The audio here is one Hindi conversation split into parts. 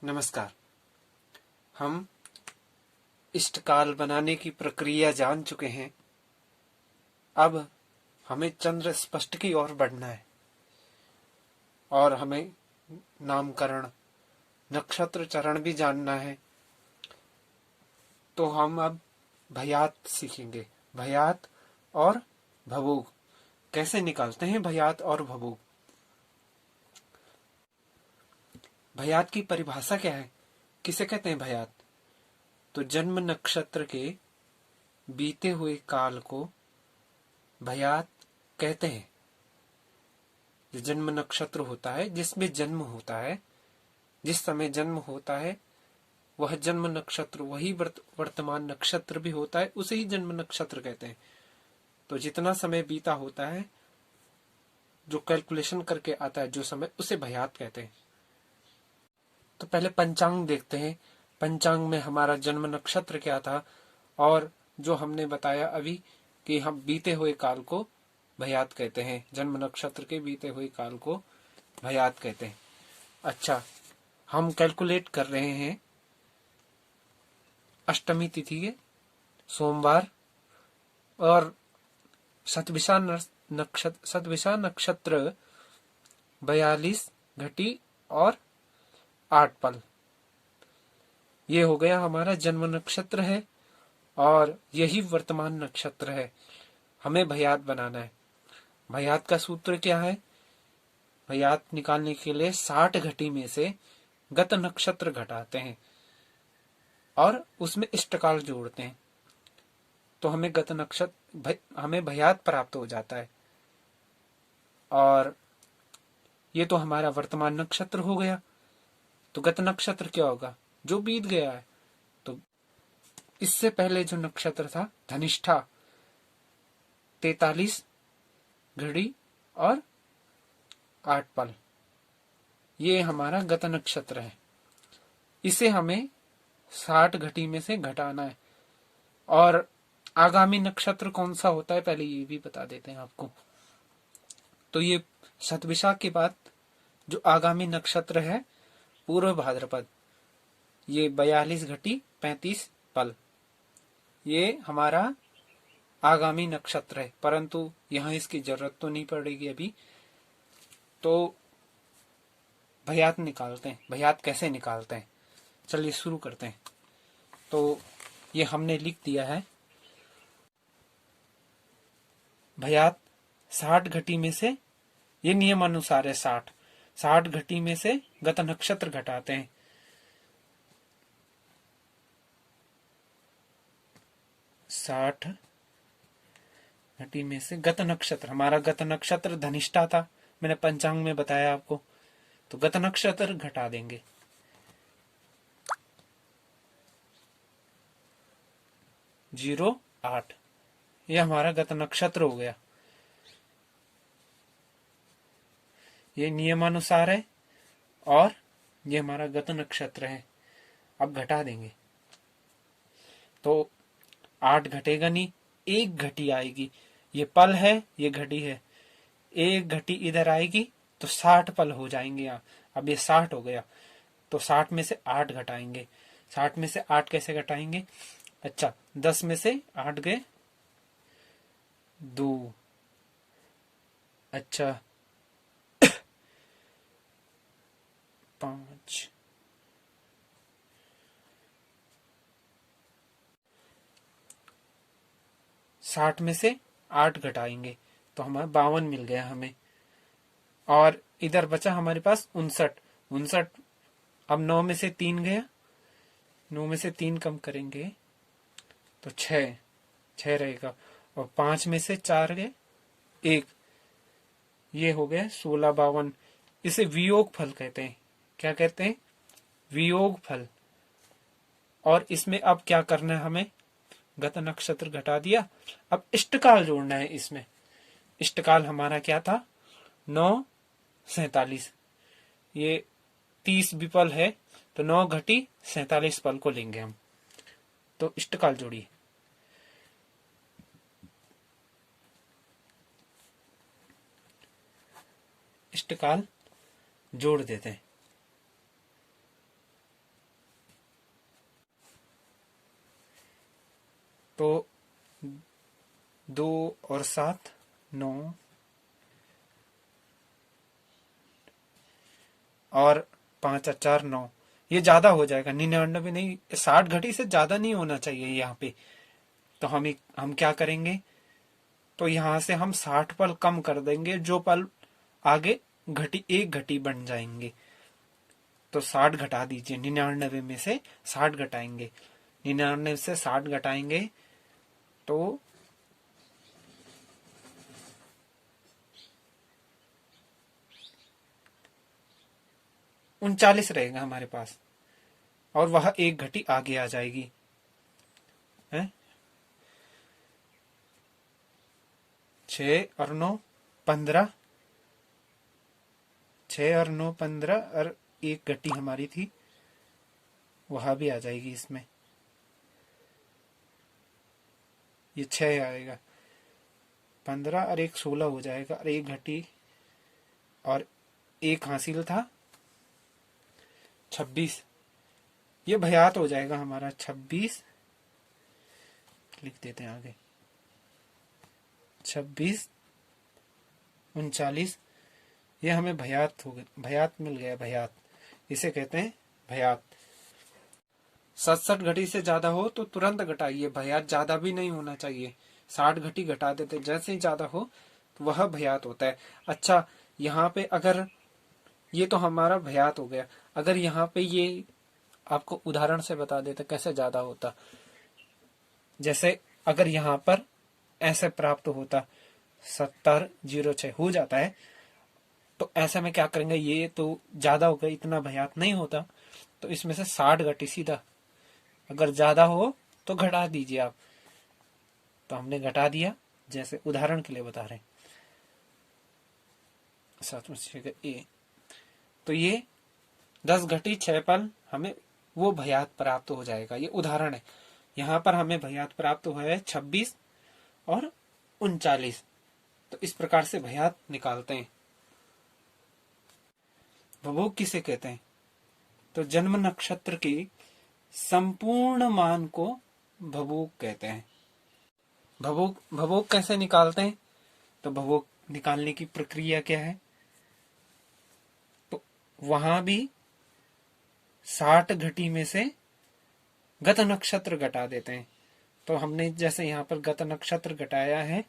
नमस्कार। हम इष्टकाल बनाने की प्रक्रिया जान चुके हैं। अब हमें चंद्र स्पष्ट की ओर बढ़ना है और हमें नामकरण, नक्षत्र चरण भी जानना है। तो हम अब भयात सीखेंगे। भयात और भवोग कैसे निकालते हैं। भयात और भवोग। भयात की परिभाषा क्या है, किसे कहते हैं भयात? तो जन्म नक्षत्र के बीते हुए काल को भयात कहते हैं। जो जन्म नक्षत्र होता है, जिसमें जन्म होता है, जिस समय जन्म होता है, वह जन्म नक्षत्र वही वर्तमान नक्षत्र भी होता है, उसे ही जन्म नक्षत्र कहते हैं। तो जितना समय बीता होता है, जो कैलकुलेशन करके आता है जो समय, उसे भयात कहते हैं। तो पहले पंचांग देखते हैं। पंचांग में हमारा जन्म नक्षत्र क्या था, और जो हमने बताया अभी कि हम बीते हुए काल को भयात कहते हैं। जन्म नक्षत्र के बीते हुए काल को भयात कहते हैं। अच्छा, हम कैलकुलेट कर रहे हैं अष्टमी तिथि के सोमवार और सतविषा नक्षत्र 42 घटी और 8 पल। ये हो गया हमारा जन्म नक्षत्र है और यही वर्तमान नक्षत्र है। हमें भयात बनाना है। भयात का सूत्र क्या है? भयात निकालने के लिए 60 घटी में से गत नक्षत्र घटाते हैं और उसमें इष्टकाल जोड़ते हैं, तो हमें गत नक्षत्र हमें भयात प्राप्त हो जाता है। और ये तो हमारा वर्तमान नक्षत्र हो गया। तो गत नक्षत्र क्या होगा? जो बीत गया है। तो इससे पहले जो नक्षत्र था धनिष्ठा, 43 घड़ी और 8 पल, ये हमारा गत नक्षत्र है। इसे हमें 60 घटी में से घटाना है। और आगामी नक्षत्र कौन सा होता है, पहले ये भी बता देते हैं आपको। तो ये शतविशाख के बाद जो आगामी नक्षत्र है पूर्व भाद्रपद, ये 42 घटी 35 पल, ये हमारा आगामी नक्षत्र है। परंतु यहाँ इसकी जरूरत तो नहीं पड़ेगी अभी। तो भयात निकालते हैं। भयात कैसे निकालते हैं, चलिए शुरू करते हैं। तो ये हमने लिख दिया है। भयात 60 घटी में से, ये नियम अनुसार है 60 घटी में से गत नक्षत्र घटाते हैं। 60 घटी में से गत नक्षत्र, हमारा गत नक्षत्र धनिष्ठा था, मैंने पंचांग में बताया आपको। तो गत नक्षत्र घटा देंगे। जीरो 8, ये हमारा गत नक्षत्र हो गया। ये नियमानुसार है और ये हमारा गत नक्षत्र है। अब घटा देंगे तो 8 घटेगा नहीं, 1 घटी आएगी। ये पल है, ये घटी है। 1 घटी इधर आएगी तो 60 पल हो जाएंगे यहाँ। अब ये 60 हो गया, तो 60 में से 8 घटाएंगे। 60 में से 8 कैसे घटाएंगे? अच्छा, 10 में से 8 गए 2। अच्छा, 5। साठ में से 8 घटाएंगे तो हमारा 52 मिल गया हमें। और इधर बचा हमारे पास 59। अब 9 में से 3 गया, 9 में से 3 कम करेंगे तो 6 रहेगा। और 5 में से 4 गए 1, ये हो गया 16 52। इसे वियोग फल कहते हैं। क्या कहते हैं? वियोग फल। और इसमें अब क्या करना है हमें? गत नक्षत्र घटा दिया, अब इष्टकाल जोड़ना है इसमें। इष्टकाल हमारा क्या था? 9 47, ये 30 विपल है, तो 9 घटी 47 पल को लेंगे हम। तो इष्टकाल जोड़िए। इष्टकाल जोड़ देते हैं। तो 2 और 7 9 और 5 और 4 9, ये ज्यादा हो जाएगा। 99 नहीं, 60 घटी से ज्यादा नहीं होना चाहिए यहाँ पे। तो हम क्या करेंगे, तो यहाँ से हम 60 पल कम कर देंगे, जो पल आगे घटी 1 घटी बन जाएंगे। तो 60 घटा दीजिए, 99 में से 60 घटाएंगे, 99 से 60 घटाएंगे तो 39 रहेगा हमारे पास, और वह 1 घटी आगे आ जाएगी है। 6 और 9 15, 6 और 9 15, और 1 घटी हमारी थी वह भी आ जाएगी इसमें, ये 6 आएगा, 15 और 1 16 हो जाएगा, और 1 घटी और 1 हासिल था 26, ये भयात हो जाएगा हमारा 26, लिख देते हैं आगे 26 39, ये हमें भयात हो गया, भयात मिल गया, भयात इसे कहते हैं भयात। 67 घटी से ज्यादा हो तो तुरंत घटाइए, भयात ज्यादा भी नहीं होना चाहिए, 60 घटी घटा देते, जैसे ही ज्यादा हो तो वह भयात होता है। अच्छा, यहाँ पे अगर ये तो हमारा भयात हो गया, अगर यहाँ पे ये आपको उदाहरण से बता देते कैसे ज्यादा होता, जैसे अगर यहाँ पर ऐसे प्राप्त होता 7006 हो जाता है, तो ऐसे में क्या करेंगे, ये तो ज्यादा हो गया, इतना भयात नहीं होता, तो इसमें से 60 घटी सीधा, अगर ज्यादा हो तो घटा दीजिए आप, तो हमने घटा दिया, जैसे उदाहरण के लिए बता रहे हैं 7 ए, तो ये 10 घटी 6 पल हमें वो भयात प्राप्त हो जाएगा, ये उदाहरण है। यहाँ पर हमें भयात प्राप्त हुआ है 26 और 39, तो इस प्रकार से भयात निकालते हैं। भभोग किसे कहते हैं, तो जन्म नक्षत्र के संपूर्ण मान को भभोग कहते हैं। भभोग कैसे निकालते हैं, तो भभोग निकालने की प्रक्रिया क्या है, तो वहां भी 60 घटी में से गत नक्षत्र घटा देते हैं। तो हमने जैसे यहाँ पर गत नक्षत्र घटाया है,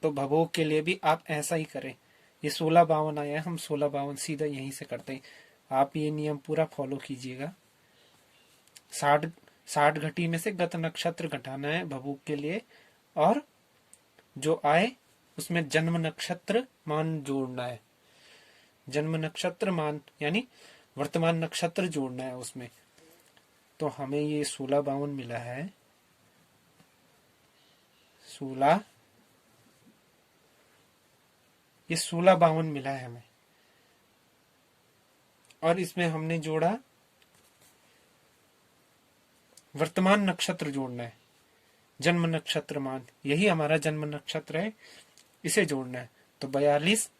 तो भभोग के लिए भी आप ऐसा ही करें। ये 1652 आया है, हम 1652 सीधा यहीं से करते हैं, आप ये नियम पूरा फॉलो कीजिएगा। 60 घटी में से गत नक्षत्र घटाना है भभोग के लिए, और जो आए उसमें जन्म नक्षत्र मान जोड़ना है, जन्म नक्षत्र मान यानी वर्तमान नक्षत्र जोड़ना है उसमें। तो हमें ये 1652 मिला है, 1652 मिला है हमें, और इसमें हमने जोड़ा वर्तमान नक्षत्र जोड़ना है, जन्म नक्षत्र मान, यही हमारा जन्म नक्षत्र है, इसे जोड़ना है। तो 42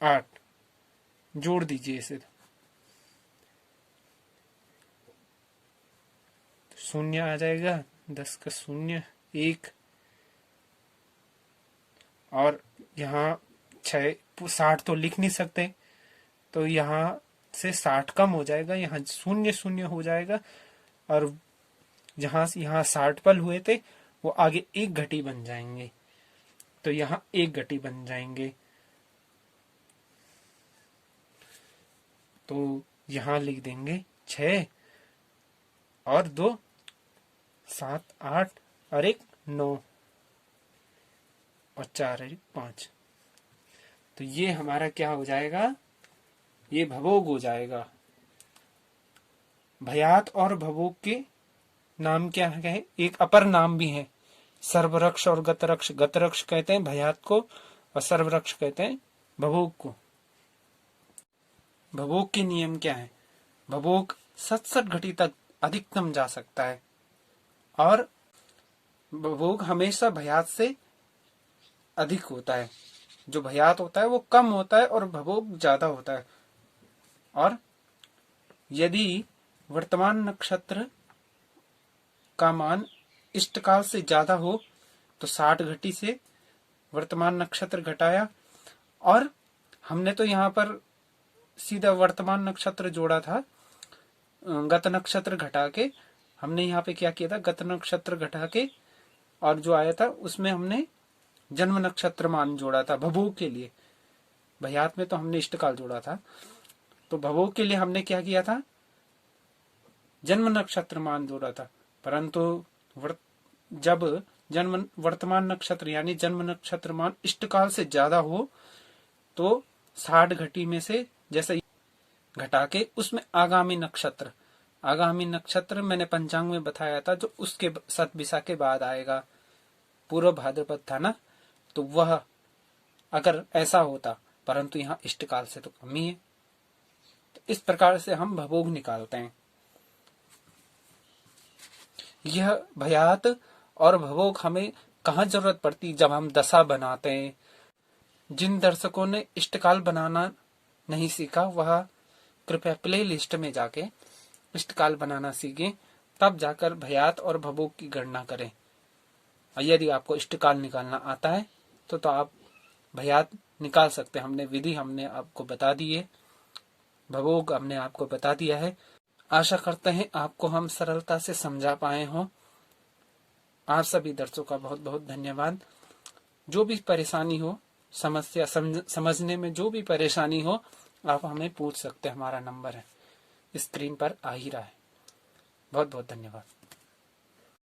8 जोड़ दीजिए इसे, शून्य आ जाएगा, 10 का शून्य 1, और यहाँ 60 तो लिख नहीं सकते, तो यहाँ से 60 कम हो जाएगा, यहाँ 0 हो जाएगा, और जहां से यहाँ 60 पल हुए थे वो आगे 1 घटी बन जाएंगे, तो यहाँ 1 घटी बन जाएंगे। तो यहाँ लिख देंगे 6 और 2 7 8 और 1 9 और 4 और 1 5, तो ये हमारा क्या हो जाएगा, ये भभोग हो जाएगा। भयात और भभोग के नाम क्या है, एक अपर नाम भी है, सर्वरक्ष और गतरक्ष। गतरक्ष कहते हैं भयात को, और सर्वरक्ष कहते हैं भभोग को। भभोग के नियम क्या है, भभोग 67 घटी तक अधिकतम जा सकता है, और भभोग हमेशा भयात से अधिक होता है। जो भयात होता है वो कम होता है और भभोग ज्यादा होता है। और यदि वर्तमान नक्षत्र का मान इष्टकाल से ज्यादा हो तो 60 घटी से वर्तमान नक्षत्र घटाया। और हमने तो यहाँ पर सीधा वर्तमान नक्षत्र जोड़ा था, गत नक्षत्र घटा के हमने यहाँ पे क्या किया था, गत नक्षत्र घटा के और जो आया था उसमें हमने जन्म नक्षत्र मान जोड़ा था भभोग के लिए। भयात में तो हमने इष्टकाल जोड़ा था, तो भभोग के लिए हमने क्या किया था, जन्म नक्षत्र मान जोड़ा था। परंतु जब वर्तमान नक्षत्र यानी जन्म नक्षत्र मान इष्टकाल से ज्यादा हो तो 60 घटी में से जैसे घटा के उसमें आगामी नक्षत्र मैंने पंचांग में बताया था जो उसके सतबिसा के बाद आएगा, पूर्व भाद्रपद था ना, तो वह अगर ऐसा होता, परंतु यहाँ इष्टकाल से तो कम ही है। तो इस प्रकार से हम भभोग निकालते हैं। यह भयात और भभोग हमें कहाँ जरूरत पड़ती, जब हम दशा बनाते हैं। जिन दर्शकों ने इष्टकाल बनाना नहीं सीखा वह कृपया प्ले लिस्ट में जाके इष्टकाल बनाना सीखें, तब जाकर भयात और भभोग की गणना करें। और यदि आपको इष्टकाल निकालना आता है तो आप भयात निकाल सकते हैं। विधि हमने आपको बता दी है, भभोग हमने आपको बता दिया है। आशा करते हैं आपको हम सरलता से समझा पाए हों। आप सभी दर्शकों का बहुत बहुत धन्यवाद। जो भी परेशानी हो, समस्या समझने में जो भी परेशानी हो, आप हमें पूछ सकते हैं। हमारा नंबर है स्क्रीन पर आ ही रहा है। बहुत बहुत धन्यवाद।